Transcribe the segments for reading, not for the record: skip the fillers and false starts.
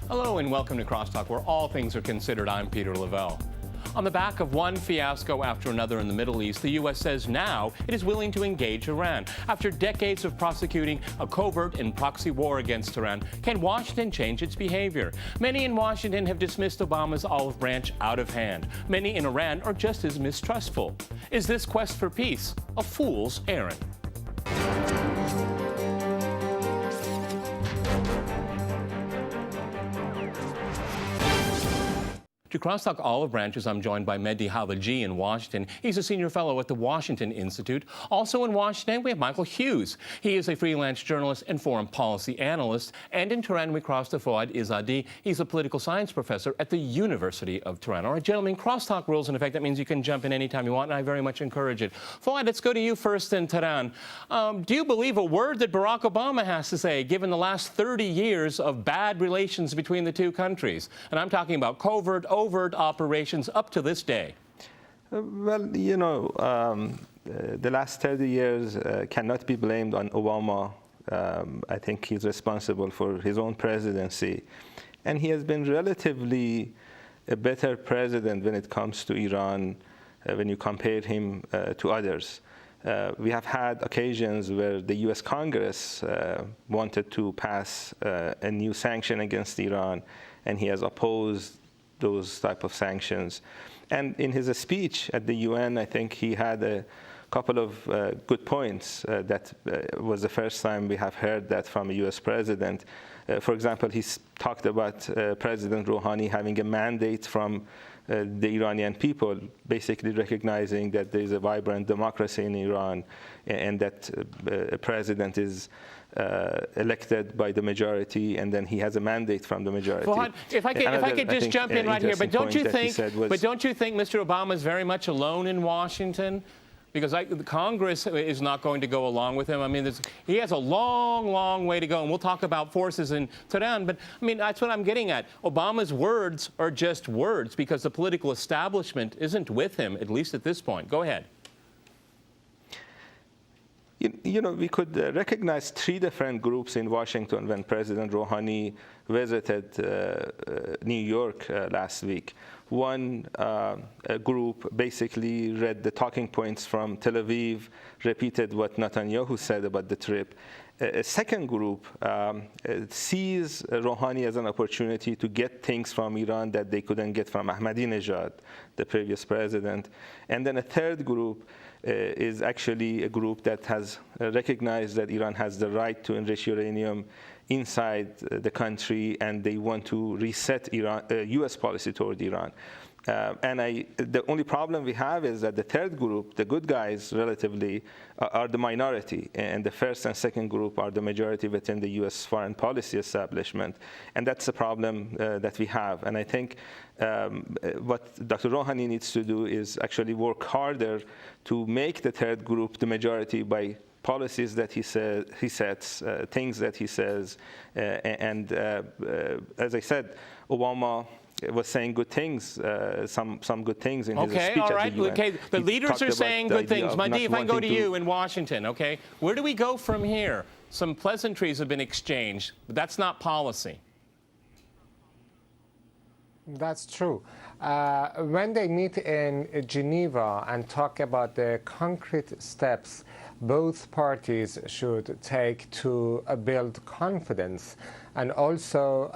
Hello and welcome to Crosstalk, where all things are considered. I'm Peter Lavelle. On the back of one fiasco after another in the Middle East, the U.S. says now it is willing to engage Iran. After decades of prosecuting a covert and proxy war against Iran, can Washington change its behavior? Many in Washington have dismissed Obama's olive branch out of hand. Many in Iran are just as mistrustful. Is this quest for peace a fool's errand? To Crosstalk Olive Branches, I'm joined by Mehdi Halaji in Washington. He's a senior fellow at the Washington Institute. Also in Washington, we have Michael Hughes. He is a freelance journalist and foreign policy analyst. And in Tehran, we cross to Fouad Izzadi. He's a political science professor at the University of Tehran. All right, gentlemen, Crosstalk rules in effect. That means you can jump in anytime you want, and I very much encourage it. Fouad, let's go to you first in Tehran. Do you believe a word that Barack Obama has to say, given the last 30 years of bad relations between the two countries? And I'm talking about covert, overt operations up to this day. Well, you know, the last 30 years cannot be blamed on Obama. I think he's responsible for his own presidency. And he has been relatively a better president when it comes to Iran, when you compare him to others. We have had occasions where the U.S. Congress wanted to pass a new sanction against Iran, and he has opposed those type of sanctions. And in his speech at the UN, I think he had a couple of good points. That was the first time we have heard that from a US president. For example, he talked about President Rouhani having a mandate from the Iranian people, basically recognizing that there is a vibrant democracy in Iran and that a president is elected by the majority, and then he has a mandate from the majority. Fouad, if I could just jump in right here, but don't you think Mr. Obama is very much alone in Washington? Because the Congress is not going to go along with him. I mean, he has a long, long way to go, and we'll talk about forces in Tehran. But, I mean, that's what I'm getting at. Obama's words are just words because the political establishment isn't with him, at least at this point. Go ahead. You know, we could recognize three different groups in Washington when President Rouhani visited New York last week. One group basically read the talking points from Tel Aviv, repeated what Netanyahu said about the trip. A second group sees Rouhani as an opportunity to get things from Iran that they couldn't get from Ahmadinejad, the previous president. And then a third group is actually a group that has recognized that Iran has the right to enrich uranium inside the country, and they want to reset Iran, U.S. policy toward Iran. The only problem we have is that the third group, the good guys relatively, are the minority, and the first and second group are the majority within the U.S. foreign policy establishment. And that's the problem that we have. And I think what Dr. Rouhani needs to do is actually work harder to make the third group the majority by policies that he sets, things that he says. As I said, Obama was saying good things, some good things in his speech. All right. At the UN. Okay, the leaders are saying good things. Mehdi, if I go to you in Washington, okay, where do we go from here? Some pleasantries have been exchanged, but that's not policy. That's true. When they meet in Geneva and talk about the concrete steps both parties should take to build confidence and also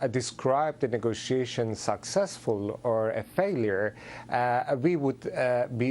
describe the negotiation successful or a failure, we would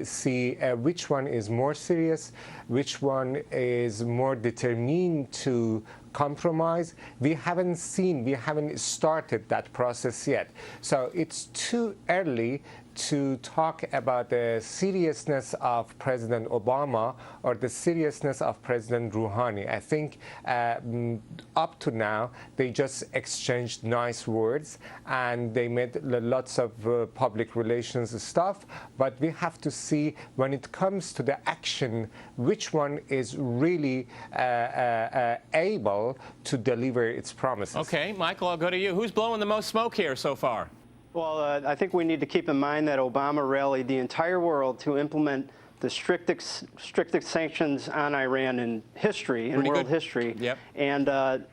see which one is more serious, which one is more determined to compromise. We haven't started that process yet. So it's too early to talk about the seriousness of President Obama or the seriousness of President Rouhani. I think up to now, they just exchanged nice words and they made lots of public relations stuff. But we have to see when it comes to the action, which one is really able to deliver its promises. Okay, Michael, I'll go to you. Who's blowing the most smoke here so far? Well, I think we need to keep in mind that Obama rallied the entire world to implement the strictest sanctions on Iran in history, in world history. Yep. And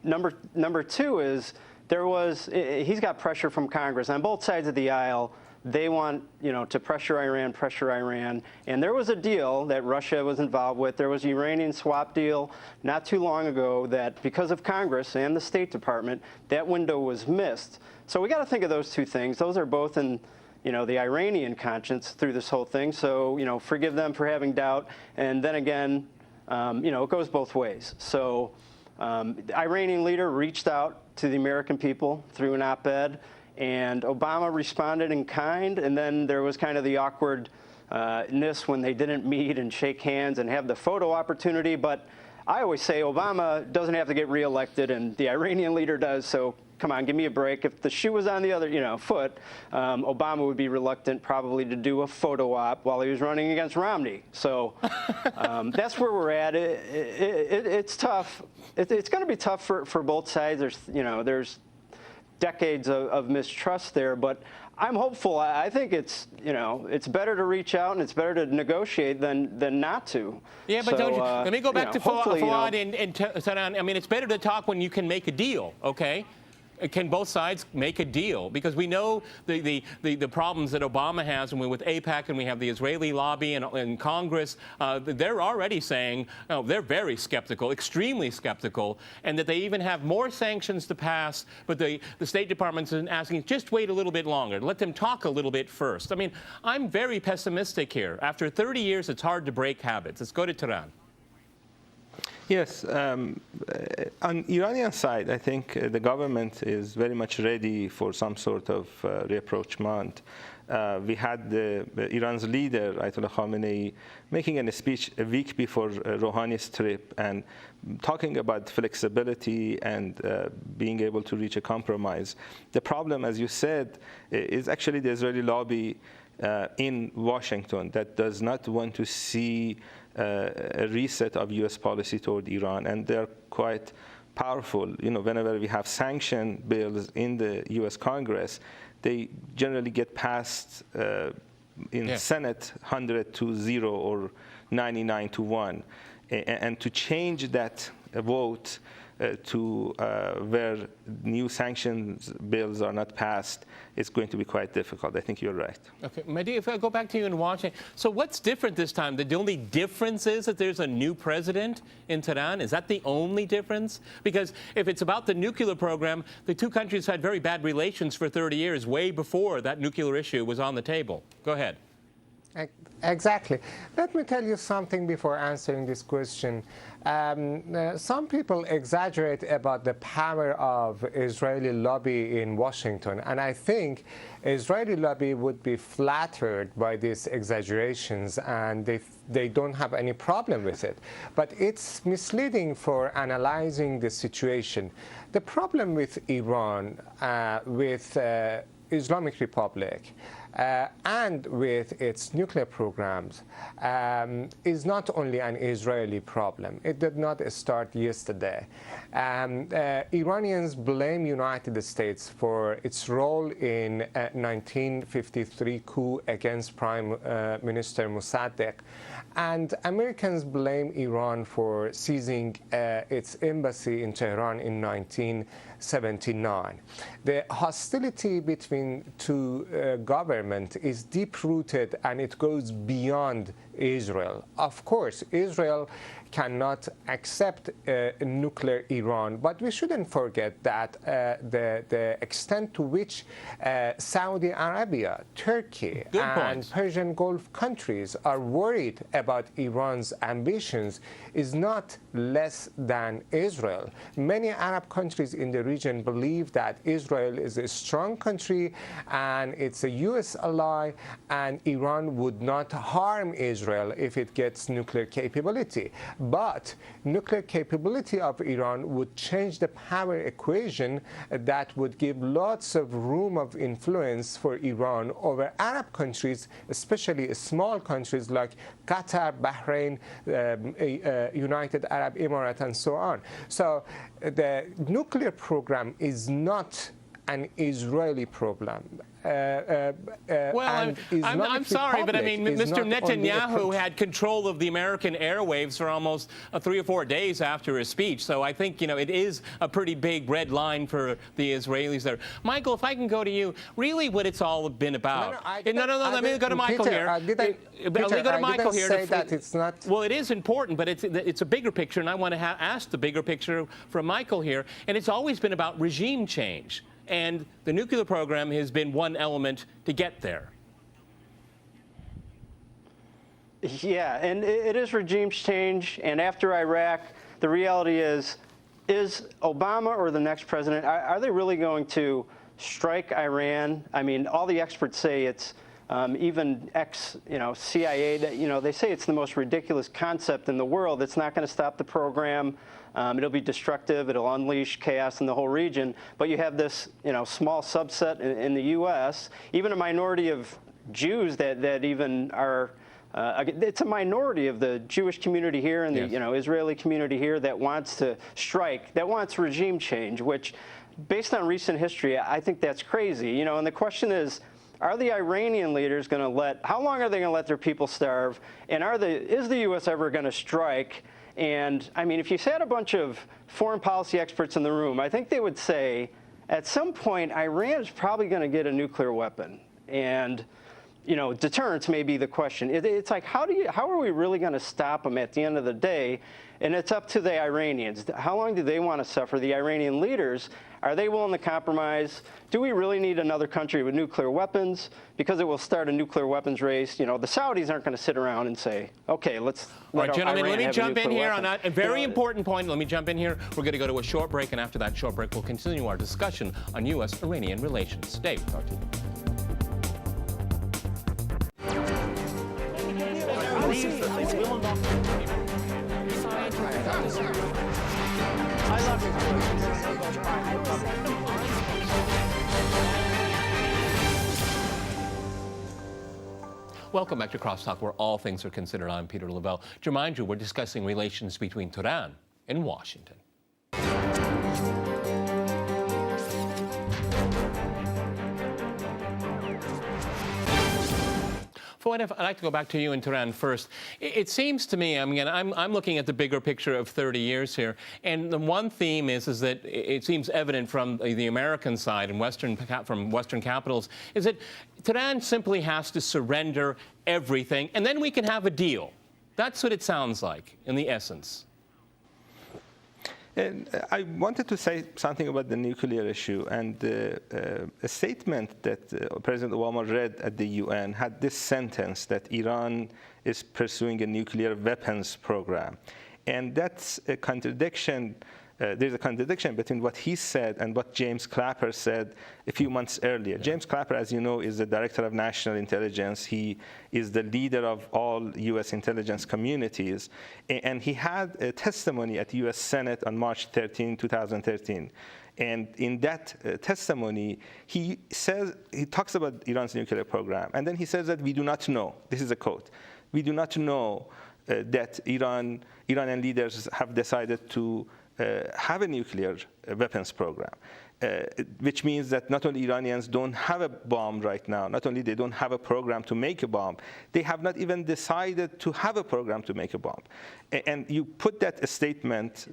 number two is he's got pressure from Congress on both sides of the aisle. They want, to pressure Iran, and there was a deal that Russia was involved with. There was an Iranian swap deal not too long ago that, because of Congress and the State Department, that window was missed. So we got to think of those two things. Those are both in, the Iranian conscience through this whole thing. So, forgive them for having doubt. And then again, it goes both ways. So the Iranian leader reached out to the American people through an op-ed. And Obama responded in kind, and then there was kind of the awkwardness when they didn't meet and shake hands and have the photo opportunity. But I always say Obama doesn't have to get reelected, and the Iranian leader does. So come on, give me a break. If the shoe was on the other, foot, Obama would be reluctant probably to do a photo op while he was running against Romney. So that's where we're at. It's tough. It's going to be tough for both sides. There's decades of mistrust there, but I'm hopeful. I think it's better to reach out and it's better to negotiate than not to. Yeah, but don't you? Let me go back to Fawad and Saran. I mean, it's better to talk when you can make a deal. Okay. Can both sides make a deal? Because we know the problems that Obama has, and with AIPAC, and we have the Israeli lobby and Congress. They're already saying they're very skeptical, extremely skeptical, and that they even have more sanctions to pass. But the State Department's asking, just wait a little bit longer. Let them talk a little bit first. I mean, I'm very pessimistic here. After 30 years, it's hard to break habits. Let's go to Tehran. Yes, on Iranian side, I think the government is very much ready for some sort of rapprochement. We had Iran's leader, Ayatollah Khamenei, making a speech a week before Rouhani's trip and talking about flexibility and being able to reach a compromise. The problem, as you said, is actually the Israeli lobby in Washington that does not want to see a reset of U.S. policy toward Iran, and they're quite powerful. Whenever we have sanction bills in the U.S. Congress, they generally get passed in Senate 100-0 or 99-1, and to change that vote to where new sanctions bills are not passed, it's going to be quite difficult. I think you're right. Okay, Mehdi, if I go back to you in Washington, so what's different this time? The only difference is that there's a new president in Tehran? Is that the only difference? Because if it's about the nuclear program, the two countries had very bad relations for 30 years, way before that nuclear issue was on the table. Go ahead. Exactly. Let me tell you something before answering this question. Some people exaggerate about the power of Israeli lobby in Washington, and I think Israeli lobby would be flattered by these exaggerations, and they don't have any problem with it. But it's misleading for analyzing the situation. The problem with Iran, with Islamic Republic, and with its nuclear programs is not only an Israeli problem. It did not start yesterday. Iranians blame United States for its role in 1953 coup against Prime Minister Mossadegh. And Americans blame Iran for seizing its embassy in Tehran in 1979. The hostility between two governments is deep-rooted, and it goes beyond Israel. Of course, Israel cannot accept nuclear Iran, but we shouldn't forget that the extent to which Saudi Arabia, Turkey, and Persian Gulf countries are worried about Iran's ambitions is not less than Israel. Many Arab countries in the region believe that Israel is a strong country and it's a U.S. ally, and Iran would not harm Israel if it gets nuclear capability. But nuclear capability of Iran would change the power equation that would give lots of room of influence for Iran over Arab countries, especially small countries like Qatar, Bahrain, United Arab Emirates, and so on. So the nuclear program is not an Israeli problem. Well, I'm sorry, but I mean, Mr. Netanyahu had control of the American airwaves for almost 3 or 4 days after his speech. So I think, you know, it is a pretty big red line for the Israelis there. Michael, if I can go to you, really what it's all been about. No, let me go to Michael here. Let me go to Michael here. Say that it's not. Well, it is important, but it's a bigger picture, and I want to ask the bigger picture from Michael here. And it's always been about regime change. And the nuclear program has been one element to get there. Yeah, and it is regime change. And after Iraq, the reality is Obama or the next president, are they really going to strike Iran? I mean, all the experts say it's even CIA, they say it's the most ridiculous concept in the world. It's not going to stop the program. It'll be destructive. It'll unleash chaos in the whole region. But you have this, small subset in the U.S., even a minority of Jews that even are. It's a minority of the Jewish community here and the Israeli community here that wants to strike, that wants regime change. Which, based on recent history, I think that's crazy. And the question is, are the Iranian leaders going to how long are they going to let their people starve? And is the U.S. ever going to strike? And, I mean, if you had a bunch of foreign policy experts in the room, I think they would say, at some point, Iran is probably going to get a nuclear weapon. And, deterrence may be the question. It's like, how are we really going to stop them at the end of the day? And it's up to the Iranians. How long do they want to suffer? The Iranian leaders, are they willing to compromise? Do we really need another country with nuclear weapons? Because it will start a nuclear weapons race. The Saudis aren't going to sit around and say, okay, let's All right, gentlemen, let me jump in here weapon. on a very important point. Let me jump in here. We're going to go to a short break, and after that short break, we'll continue our discussion on U.S.-Iranian relations. Dave, talk to you. Welcome back to Crosstalk, where all things are considered. I'm Peter Lavelle. To remind you, we're discussing relations between Tehran and Washington. Fuad, I'd like to go back to you in Tehran first. It seems to me, I'm looking at the bigger picture of 30 years here, and the one theme is that it seems evident from the American side and from Western capitals, is that Tehran simply has to surrender everything, and then we can have a deal. That's what it sounds like, in the essence. And I wanted to say something about the nuclear issue, and a statement that President Obama read at the UN had this sentence that Iran is pursuing a nuclear weapons program. And that's a contradiction. There's a contradiction between what he said and what James Clapper said a few months earlier. James Clapper, as you know, is the Director of National Intelligence. He is the leader of all U.S. intelligence communities. And he had a testimony at the U.S. Senate on March 13, 2013. And in that testimony, he talks about Iran's nuclear program. And then he says that we do not know. This is a quote. We do not know that Iranian leaders have decided to have a nuclear weapons program, which means that not only Iranians don't have a bomb right now, not only they don't have a program to make a bomb, they have not even decided to have a program to make a bomb. And you put that statement,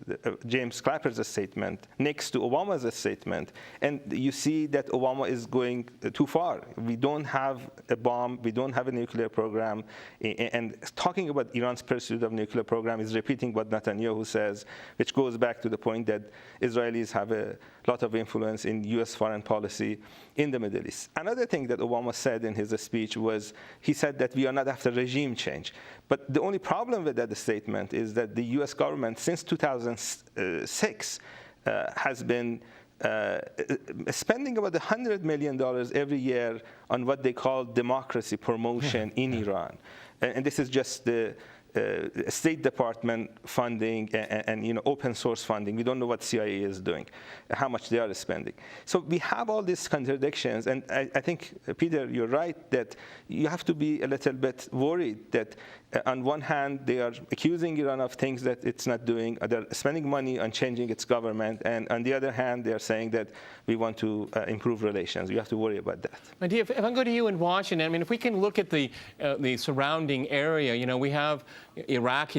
James Clapper's statement, next to Obama's statement, and you see that Obama is going too far. We don't have a bomb, we don't have a nuclear program, and talking about Iran's pursuit of nuclear program is repeating what Netanyahu says, which goes back to the point that Israelis have a lot of influence in U.S. foreign policy in the Middle East. Another thing that Obama said in his speech was, he said that we are not after regime change. But the only problem with that statement is that the U.S. government, since 2006, has been spending about $100 million every year on what they call democracy promotion in Iran. And this is just the State Department funding and open source funding. We don't know what CIA is doing, how much they are spending. So we have all these contradictions, and I think, Peter, you're right that you have to be a little bit worried that on one hand, they are accusing Iran of things that it's not doing. They're spending money on changing its government. And on the other hand, they're saying that we want to improve relations. You have to worry about that. Mehdi, if I go to you in Washington, I mean, if we can look at the surrounding area, you know, we have Iraq.